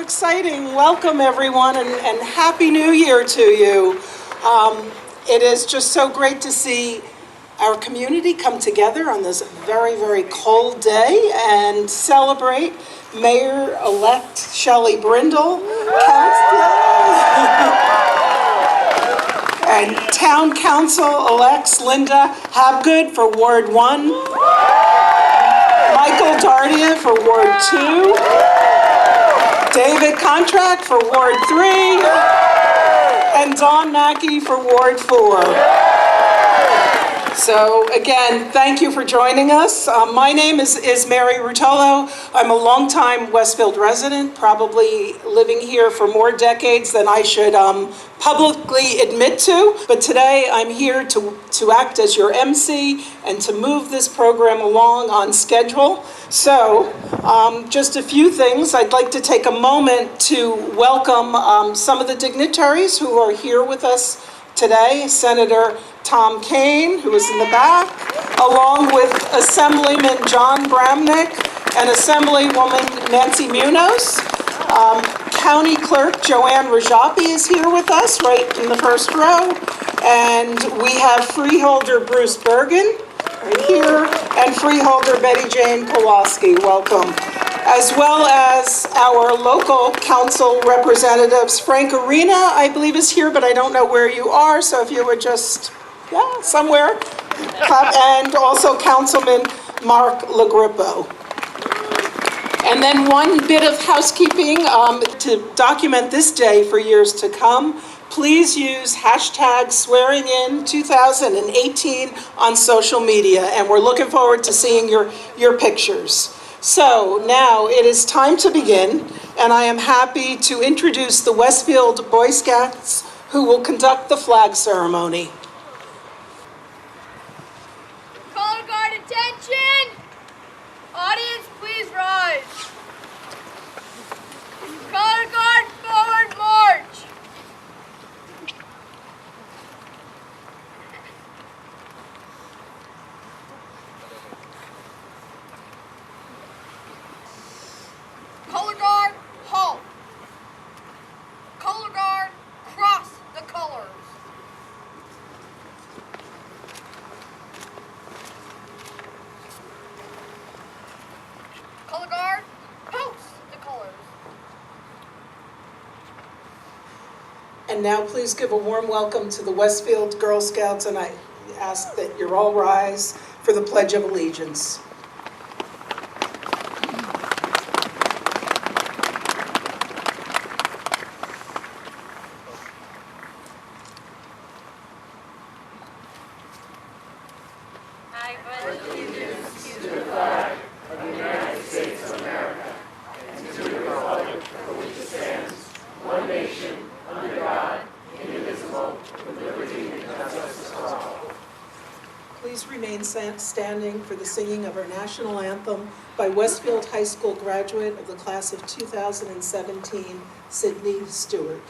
exciting. Welcome, everyone, and Happy New Year to you. It is just so great to see our community come together on this very, very cold day and celebrate Mayor-elect Shelley Brindle and Town Council-elects Linda Habgood for Ward 1, Michael Dardia for Ward 2, David Contract for Ward 3, and Dawn Mackey for Ward 4. So again, thank you for joining us. My name is Mary Rutolo. I'm a longtime Westfield resident, probably living here for more decades than I should publicly admit to. But today I'm here to act as your MC and to move this program along on schedule. So just a few things. I'd like to take a moment to welcome some of the dignitaries who are here with us today. Senator Tom Kane, who is in the back, along with Assemblyman John Bramnick and Assemblywoman Nancy Munoz. County Clerk Joanne Rajapi is here with us, right in the first row. And we have Freeholder Bruce Bergen, right here, and Freeholder Betty Jane Kowalski. Welcome. As well as our local council representatives. Frank Arena, I believe, is here, but I don't know where you are, so if you would just, somewhere. And also Councilman Mark LaGrippo. And then one bit of housekeeping to document this day for years to come. Please use hashtag swearingin2018 on social media, and we're looking forward to seeing your pictures. So now it is time to begin, and I am happy to introduce the Westfield Boy Scouts who will conduct the flag ceremony. Color guard attention! Audience, please rise. Color guard forward march. Color guard, halt. Color guard, cross the colors. Color guard, post the colors. And now please give a warm welcome to the Westfield Girl Scouts, and I ask that you all rise for the Pledge of Allegiance. Please remain standing for the singing of our national anthem by Westfield High School graduate of the class of 2017, Sydney Stewart.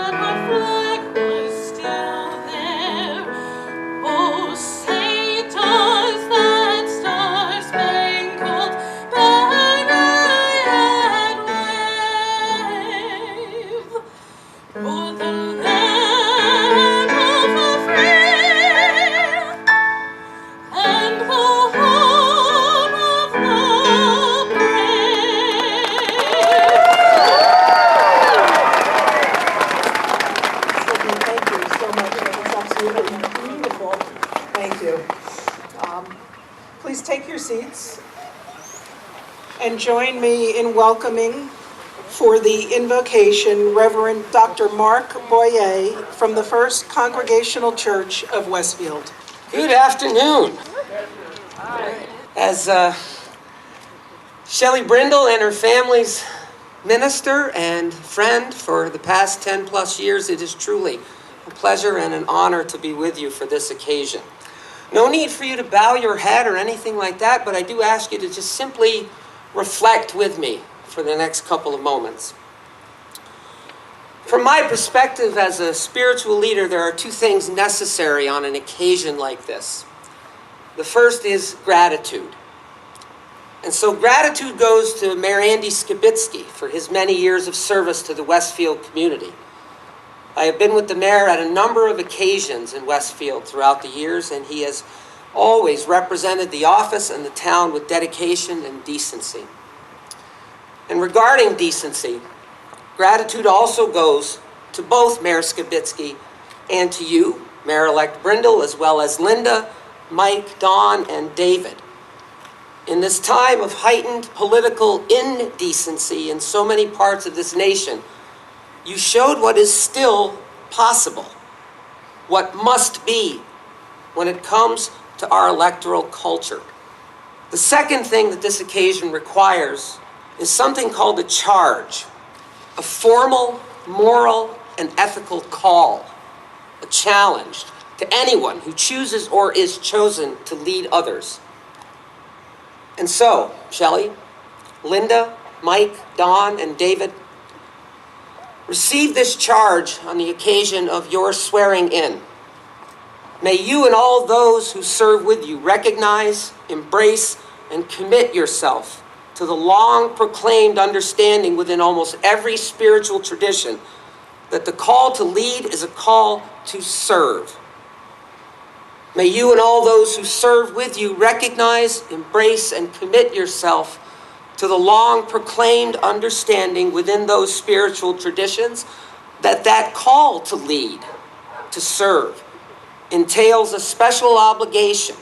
That our flag was still please take your seats and join me in welcoming for the invocation Reverend Dr. Mark Boyer from the First Congregational Church of Westfield. Good afternoon. As Shelley Brindle and her family's minister and friend for the past 10 plus years, it is truly a pleasure and an honor to be with you for this occasion. No need for you to bow your head or anything like that, but I do ask you to just simply reflect with me for the next couple of moments. From my perspective as a spiritual leader, there are two things necessary on an occasion like this. The first is gratitude. And so gratitude goes to Mayor Andy Skibitsky for his many years of service to the Westfield community. I have been with the mayor at a number of occasions in Westfield throughout the years, and he has always represented the office and the town with dedication and decency. And regarding decency, gratitude also goes to both Mayor Skibitsky and to you, Mayor-elect Brindle, as well as Linda, Mike, Don, and David. In this time of heightened political indecency in so many parts of this nation, you showed what is still possible, what must be when it comes to our electoral culture. The second thing that this occasion requires is something called a charge, a formal, moral, and ethical call, a challenge to anyone who chooses or is chosen to lead others. And so, Shelley, Linda, Mike, Don, and David, receive this charge on the occasion of your swearing in. May you and all those who serve with you recognize, embrace, and commit yourself to the long proclaimed understanding within almost every spiritual tradition that the call to lead is a call to serve. May you and all those who serve with you recognize, embrace, and commit yourself to the long proclaimed understanding within those spiritual traditions that that call to lead, to serve, entails a special obligation,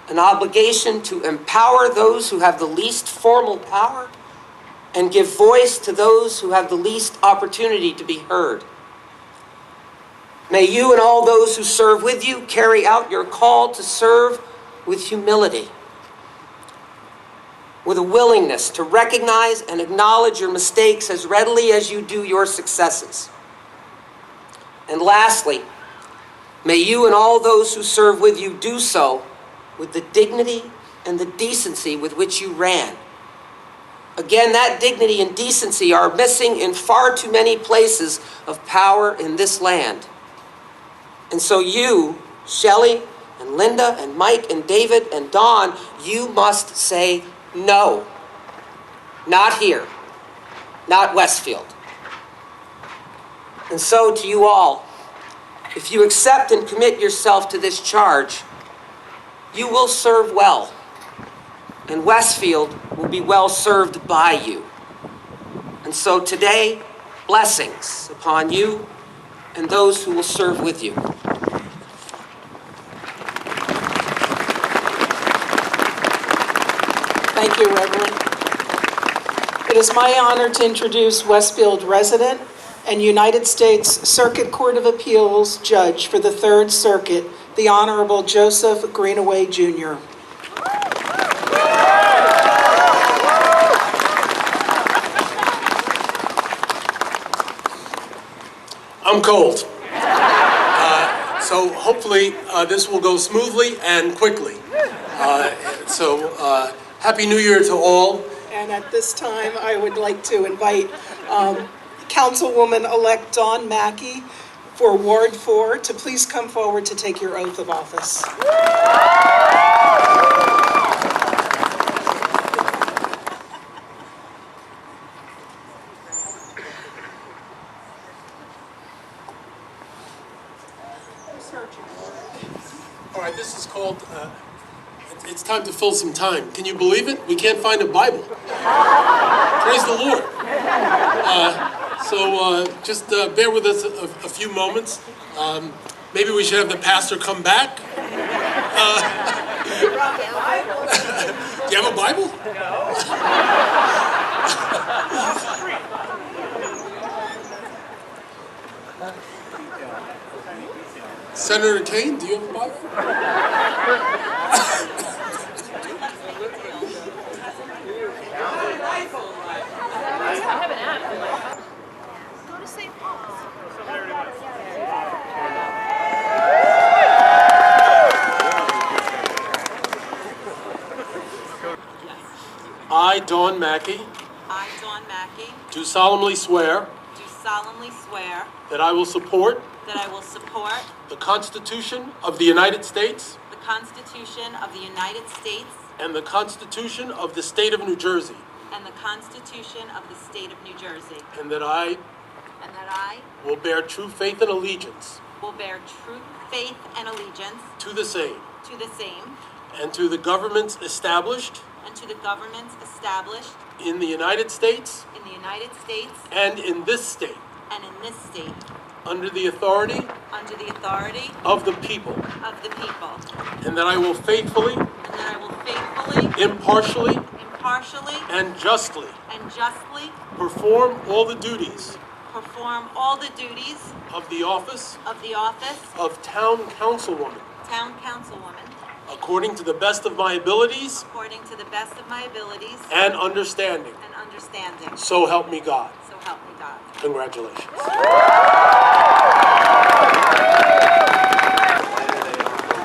an obligation to empower those who have the least formal power and give voice to those who have the least opportunity to be heard. May you and all those who serve with you carry out your call to serve with humility, with a willingness to recognize and acknowledge your mistakes as readily as you do your successes. And lastly, may you and all those who serve with you do so with the dignity and the decency with which you ran. Again, that dignity and decency are missing in far too many places of power in this land. And so you, Shelley, and Linda, and Mike, and David, and Don, you must say no. Not here. Not Westfield. And so to you all, if you accept and commit yourself to this charge, you will serve well, and Westfield will be well served by you. And so today, blessings upon you and those who will serve with you. Thank you, Reverend. It is my honor to introduce Westfield resident and United States Circuit Court of Appeals Judge for the Third Circuit, the Honorable Joseph Greenaway Jr. I'm cold. So hopefully this will go smoothly and quickly. Happy New Year to all. And at this time, I would like to invite Councilwoman-elect Dawn Mackey for Ward 4 to please come forward to take your oath of office. All right, this is called, it's time to fill some time. Can you believe it? We can't find a Bible. Praise the Lord. Just bear with us a few moments. Maybe we should have the pastor come back. Do you have a Bible? Senator Kane, do you have a Bible? Go to St. Paul's. I, Dawn Mackey, I, Dawn Mackey, do solemnly swear do solemnly swear that I will support that I will support the Constitution of the United States the Constitution of the United States and the Constitution of the State of New Jersey, and the Constitution of the State of New Jersey, and that I and that I will bear true faith and allegiance will bear true faith and allegiance to the same to the same and to the governments established and to the governments established in the United States in the United States and in this state and in this state under the authority under the authority of the people, of the people, and that I will faithfully, and that I will faithfully, impartially, impartially, and justly and justly perform all the duties perform all the duties of the office of the office of Town Councilwoman Town Councilwoman according to the best of my abilities according to the best of my abilities and understanding. and understanding. So help me God. So help me God. Congratulations.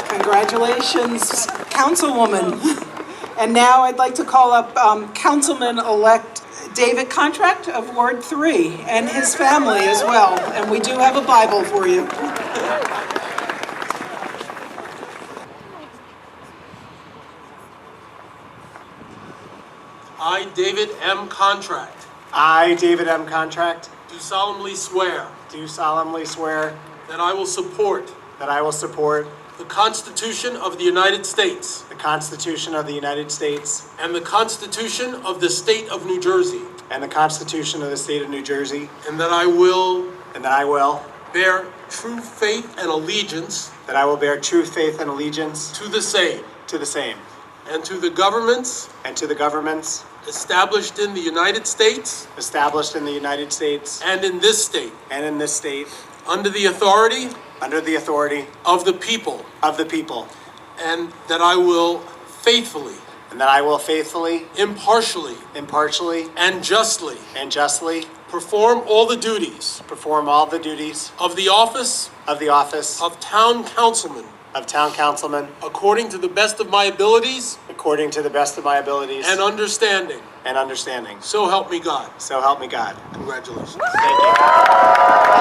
Congratulations, Councilwoman. And now I'd like to call up Councilman-elect David Contract of Ward 3 and his family as well. And we do have a Bible for you. I, David M. Contract, I, David M. Contract, do solemnly swear do solemnly swear that I will support that I will support the Constitution of the United States the Constitution of the United States and the Constitution of the State of New Jersey, and the Constitution of the State of New Jersey, and that I will and that I will bear true faith and allegiance bear true faith and allegiance to the same to the same, and to the governments and to the governments established in the United States established in the United States and in this state and in this state, under the authority under the authority of the people, of the people, and that I will faithfully, and that I will faithfully, impartially, impartially, and justly and justly perform all the duties perform all the duties of the office of the office of Town Councilman of Town Councilman according to the best of my abilities according to the best of my abilities and understanding. and understanding. So help me God. So help me God. Congratulations. Thank you.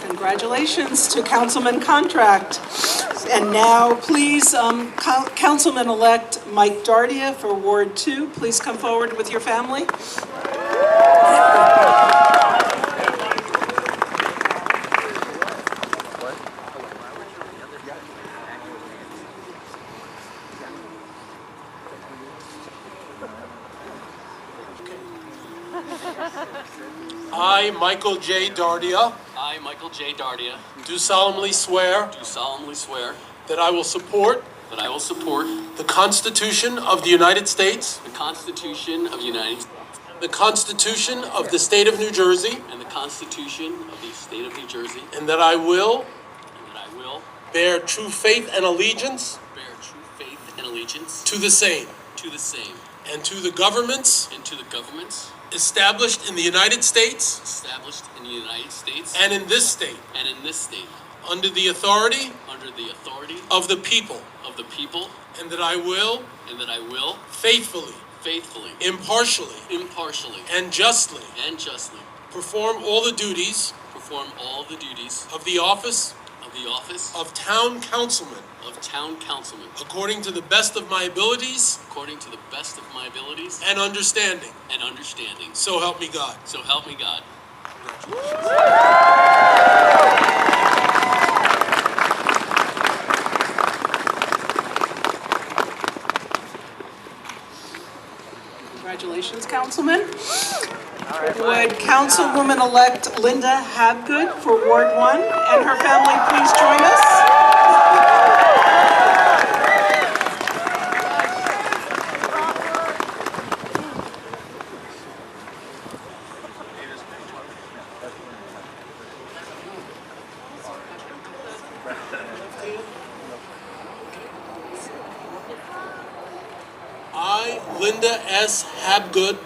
Congratulations to Councilman Contract. And now, please, Councilman-elect Mike Dardia for Ward 2, please come forward with your family. I, Michael J. Dardia, I, Michael J. Dardia, do solemnly swear do solemnly swear that I will support that I will support the Constitution of the United States, the Constitution of the United States the Constitution of the State of New Jersey, and the Constitution of the State of New Jersey, and that I will and that I will bear true faith and allegiance bear true faith and allegiance to the same to the same and to the governments and to the governments established in the United States established in the United States and in this state and in this state under the authority under the authority of the people, of the people, and that I will and that I will faithfully, faithfully, impartially, impartially, and justly and justly perform all the duties perform all the duties of the office of the office of Town Councilman of Town Councilman according to the best of my abilities according to the best of my abilities and understanding. and understanding. So help me God. So help me God. Congratulations, Councilman. Would Councilwoman-elect Linda Habgood for Ward 1 and her family please join us? I, Linda S Habgood,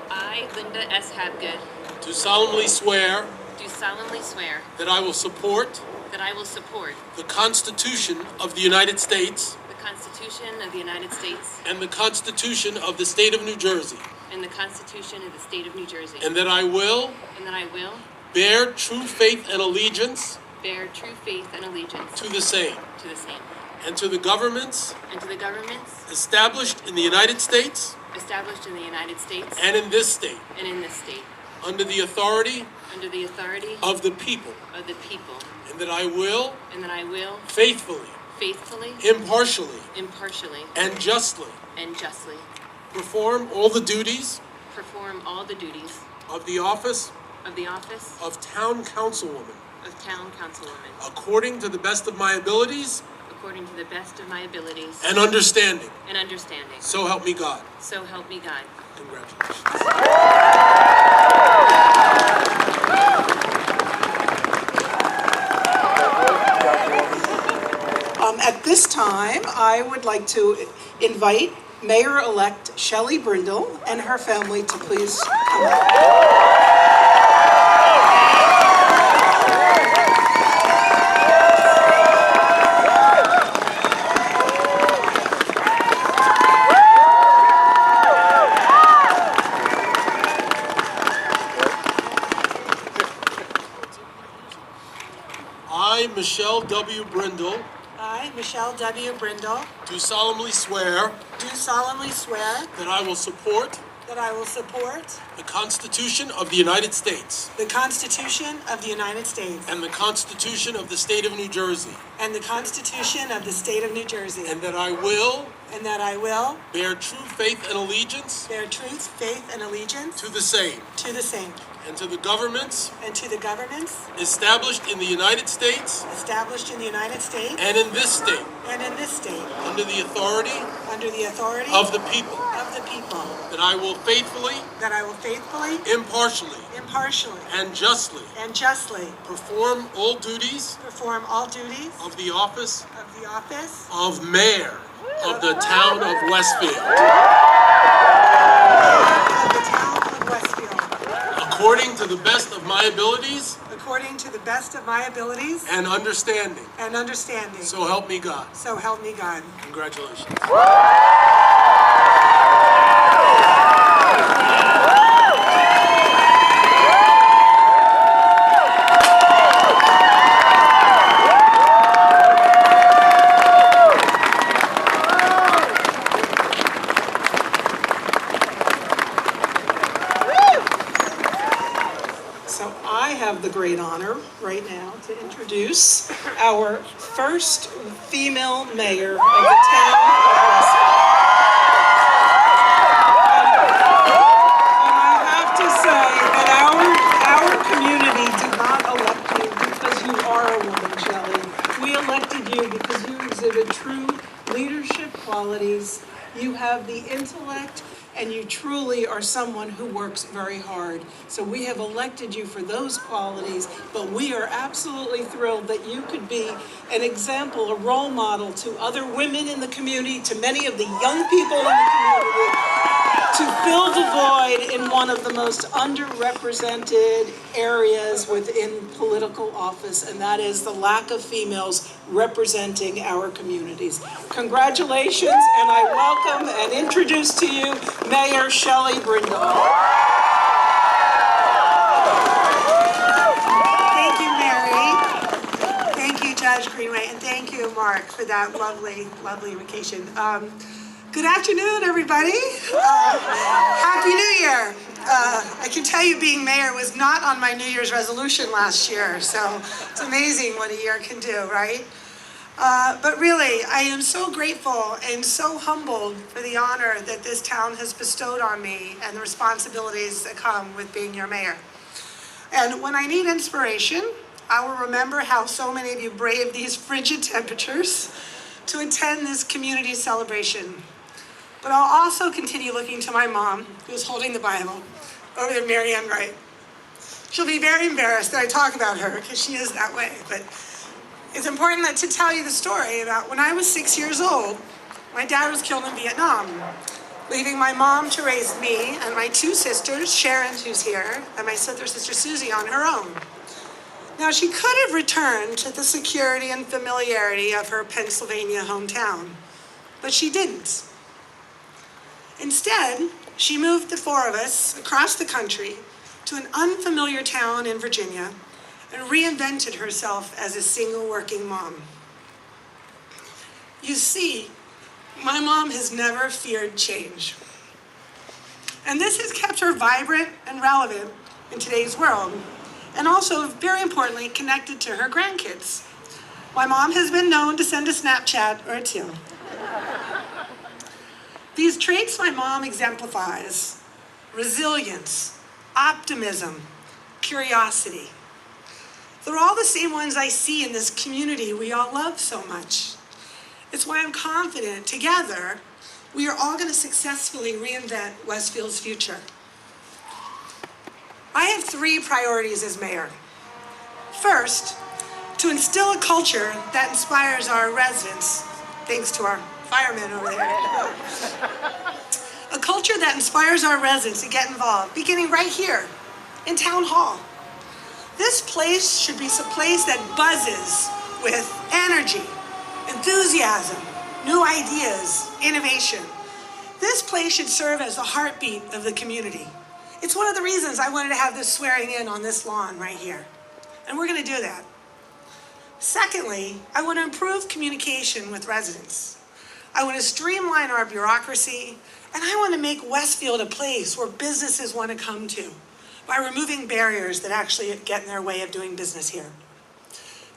I, Linda S Hapgood, do solemnly swear do solemnly swear that I will support that I will support the Constitution of the United States the Constitution of the United States and the Constitution of the State of New Jersey, and the Constitution of the State of New Jersey, and that I will and that I will bear true faith and allegiance bear true faith and allegiance to the same, to the same, and to the governments and to the governments established in the United States established in the United States and in this state, and in this state, under the authority under the authority of the people, of the people, and that I will and that I will faithfully, faithfully, impartially, impartially, and justly and justly perform all the duties perform all the duties of the office of the office of Town Councilwoman of Town Councilwoman according to the best of my abilities according to the best of my abilities and understanding. and understanding. So help me God. So help me God. Congratulations. At this time, I would like to invite Mayor-elect Shelley Brindle and her family to please come up. I, Michele W Brindle, I, Michele W Brindle, do solemnly swear do solemnly swear that I will support that I will support the Constitution of the United States the Constitution of the United States and the Constitution of the State of New Jersey, and the Constitution of the State of New Jersey, and that I will and that I will bear true faith and allegiance bear truth, faith, and allegiance to the same, to the same, and to the governments and to the governments established in the United States established in the United States and in this state, and in this state, under the authority under the authority of the people, that I will faithfully, impartially, impartially, and justly and justly perform all duties perform all duties of the office of the office of Mayor of the Town of Westfield, of the Town of Westfield, according to the best of my abilities according to the best of my abilities and understanding. and understanding. So help me God. So help me God. Congratulations. So I have the great honor right now to introduce our first female mayor of the town of Westfield. And I have to say that our community did not elect you because you are a woman, Shelley. We elected you because you exhibit true leadership qualities. You have the intellect, and you truly are someone who works very hard. So we have elected you for those qualities, but we are absolutely thrilled that you could be an example, a role model to other women in the community, to many of the young people in the community, to fill the void in one of the most underrepresented areas within political office, and that is the lack of females representing our communities. Congratulations, and I welcome and introduce to you Mayor Shelley Brindle. Thank you, Mary. Thank you, Judge Greenaway, and thank you, Mark, for that lovely, lovely vacation. Good afternoon, everybody. Happy New Year. I can tell you being mayor was not on my New Year's resolution last year, so it's amazing what a year can do, right? But really, I am so grateful and so humbled for the honor that this town has bestowed on me and the responsibilities that come with being your mayor. And when I need inspiration, I will remember how so many of you braved these frigid temperatures to attend this community celebration. But I'll also continue looking to my mom, who's holding the Bible, over there, Mary Ann Wright. She'll be very embarrassed that I talk about her, because she is that way. But it's important to tell you the story about when I was 6 years old, my dad was killed in Vietnam, leaving my mom to raise me and my two sisters, Sharon, who's here, and my other sister, Susie, on her own. Now, she could have returned to the security and familiarity of her Pennsylvania hometown, but she didn't. Instead, she moved the four of us across the country to an unfamiliar town in Virginia and reinvented herself as a single working mom. You see, my mom has never feared change. And this has kept her vibrant and relevant in today's world, and also, very importantly, connected to her grandkids. My mom has been known to send a Snapchat or a two. These traits my mom exemplifies: resilience, optimism, curiosity. They're all the same ones I see in this community we all love so much. It's why I'm confident together we are all going to successfully reinvent Westfield's future. I have 3 priorities as mayor. First, to instill a culture that inspires our residents, thanks to our firemen over there. A culture that inspires our residents to get involved, beginning right here in Town Hall. This place should be a place that buzzes with energy, enthusiasm, new ideas, innovation. This place should serve as the heartbeat of the community. It's one of the reasons I wanted to have this swearing in on this lawn right here. And we're going to do that. Secondly, I want to improve communication with residents. I want to streamline our bureaucracy, and I want to make Westfield a place where businesses want to come to by removing barriers that actually get in their way of doing business here.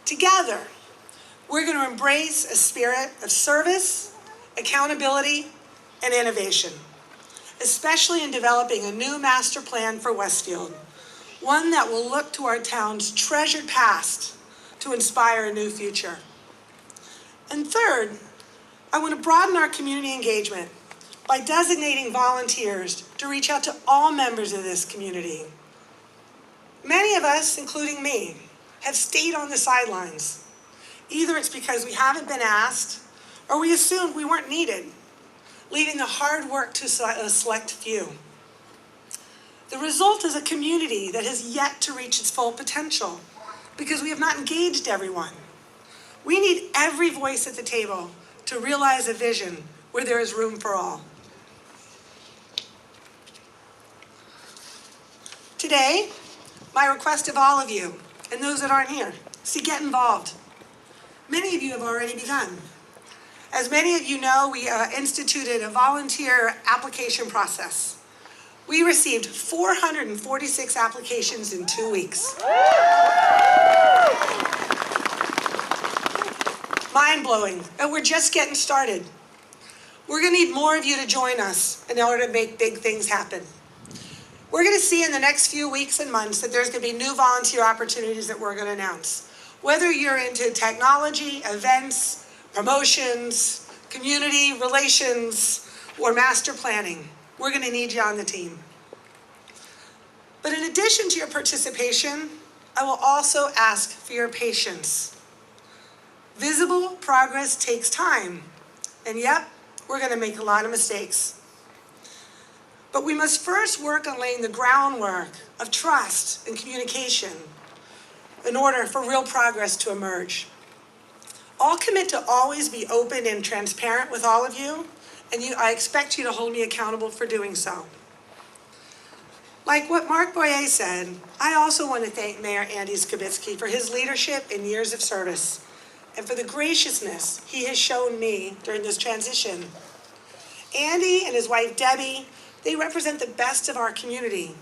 Together, we're going to embrace a spirit of service, accountability, and innovation, especially in developing a new master plan for Westfield, one that will look to our town's treasured past to inspire a new future. And third, I want to broaden our community engagement by designating volunteers to reach out to all members of this community. Many of us, including me, have stayed on the sidelines. Either it's because we haven't been asked, or we assumed we weren't needed, leaving the hard work to a select few. The result is a community that has yet to reach its full potential because we have not engaged everyone. We need every voice at the table to realize a vision where there is room for all. Today, my request of all of you, and those that aren't here, is to get involved. Many of you have already begun. As many of you know, we instituted a volunteer application process. We received 446 applications in 2 weeks. Mind-blowing, and we're just getting started. We're going to need more of you to join us in order to make big things happen. We're going to see in the next few weeks and months that there's going to be new volunteer opportunities that we're going to announce. Whether you're into technology, events, promotions, community relations, or master planning, we're going to need you on the team. But in addition to your participation, I will also ask for your patience. Visible progress takes time, and yep, we're going to make a lot of mistakes. But we must first work on laying the groundwork of trust and communication in order for real progress to emerge. I'll commit to always be open and transparent with all of you, and I expect you to hold me accountable for doing so. Like what Mark Boyer said, I also want to thank Mayor Andy Skibitsky for his leadership and years of service, and for the graciousness he has shown me during this transition. Andy and his wife Debbie, they represent the best of our community,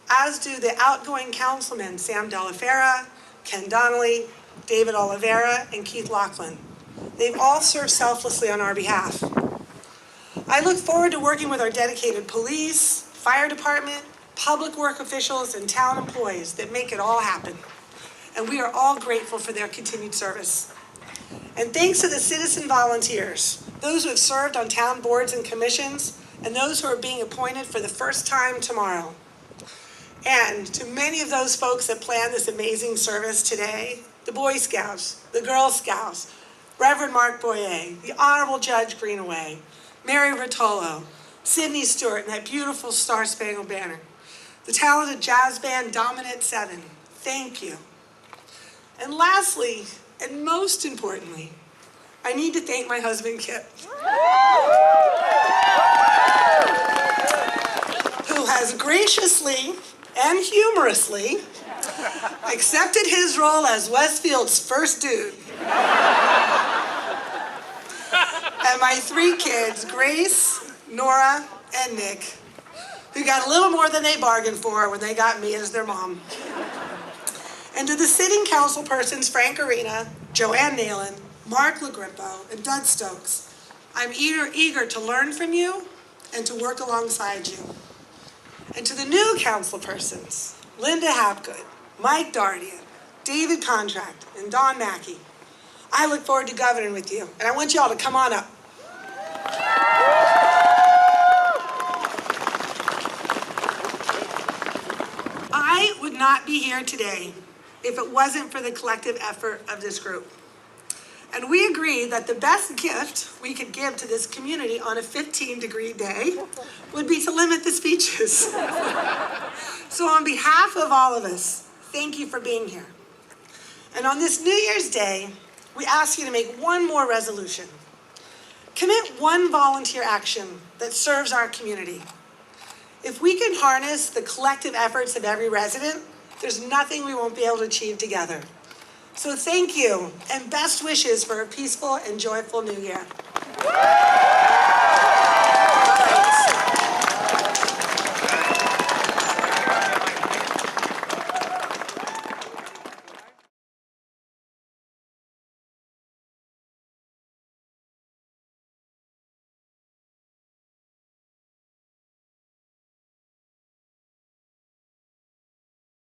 as do the outgoing councilmen Sam Delafera, Ken Donnelly, David Oliveira, and Keith Laughlin. They've all served selflessly on our behalf. I look forward to working with our dedicated police, fire department, public work officials, and town employees that make it all happen. and we are all grateful for their continued service. And thanks to the citizen volunteers, those who have served on town boards and commissions, and those who are being appointed for the first time tomorrow. And to many of those folks that planned this amazing service today, the Boy Scouts, the Girl Scouts, Reverend Mark Boyer, the Honorable Judge Greenaway, Mary Rotolo, Sydney Stewart, and that beautiful Star Spangled Banner, the talented jazz band Dominant 7, thank you. And lastly, and most importantly, I need to thank my husband, Kip, who has graciously and humorously accepted his role as Westfield's first dude. And my 3 kids, Grace, Nora, and Nick, who got a little more than they bargained for when they got me as their mom. And to the sitting council persons, Frank Arena, Joanne Nalen, Mark LaGrippo, and Doug Stokes, I'm eager to learn from you and to work alongside you. And to the new council persons, Linda Habgood, Mike Dardia, David Contract, and Don Mackey, I look forward to governing with you, and I want you all to come on up. I would not be here today if it wasn't for the collective effort of this group. And we agreed that the best gift we could give to this community on a 15-degree day would be to limit the speeches. So on behalf of all of us, thank you for being here. And on this New Year's Day, we ask you to make one more resolution. Commit one volunteer action that serves our community. If we can harness the collective efforts of every resident, there's nothing we won't be able to achieve together. So thank you, and best wishes for a peaceful and joyful New Year.